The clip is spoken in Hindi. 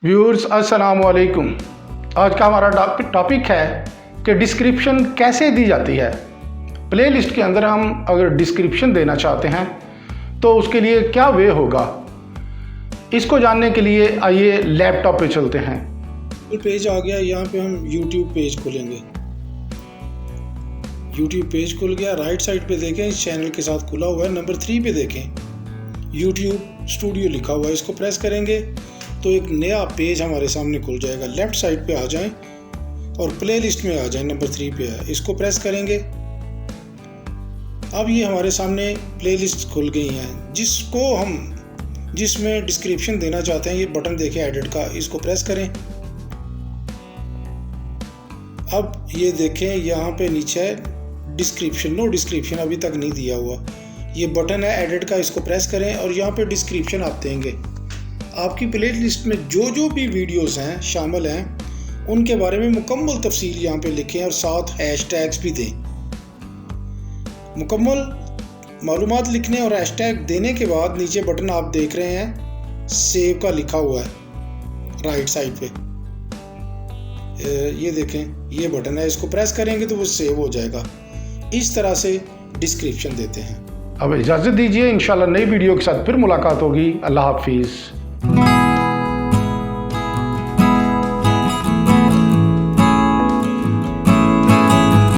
व्यूअर्स अस्सलाम वालेकुम। आज का हमारा टॉपिक है कि डिस्क्रिप्शन कैसे दी जाती है। प्लेलिस्ट के अंदर हम अगर डिस्क्रिप्शन देना चाहते हैं तो उसके लिए क्या वे होगा, इसको जानने के लिए आइए लैपटॉप पे चलते हैं। पेज आ गया, यहाँ पे हम YouTube पेज खोलेंगे। YouTube पेज खुल गया। राइट साइड पे देखें, इस चैनल के साथ खुला हुआ है। नंबर 3 पे देखें, YouTube स्टूडियो लिखा हुआ है। इसको प्रेस करेंगे तो एक नया पेज हमारे सामने खुल जाएगा। लेफ्ट साइड पे आ जाएं और प्लेलिस्ट में आ जाएं। नंबर 3 पे है, इसको प्रेस करेंगे। अब ये हमारे सामने प्लेलिस्ट खुल गई हैं जिसमें डिस्क्रिप्शन देना चाहते हैं। ये बटन देखें एडिट का, इसको प्रेस करें। अब ये देखें, यहाँ पे नीचे है डिस्क्रिप्शन। नो डिस्क्रिप्शन अभी तक नहीं दिया हुआ। ये बटन है एडिट का, इसको प्रेस करें और यहाँ पे डिस्क्रिप्शन आप देंगे। आपकी प्लेलिस्ट में जो भी वीडियोस हैं शामिल हैं उनके बारे में मुकम्मल तफसील यहाँ पे लिखें और साथ हैशटैग्स भी दें। मुकम्मल मालूमात लिखने और हैशटैग देने के बाद नीचे बटन आप देख रहे हैं सेव का लिखा हुआ है राइट साइड पे। ये देखें, ये बटन है, इसको प्रेस करेंगे तो वो सेव हो जाएगा। इस तरह से डिस्क्रिप्शन देते हैं। अब इजाज़त दीजिए, इंशाल्लाह नई वीडियो के साथ फिर मुलाकात होगी। अल्लाह हाफिज़।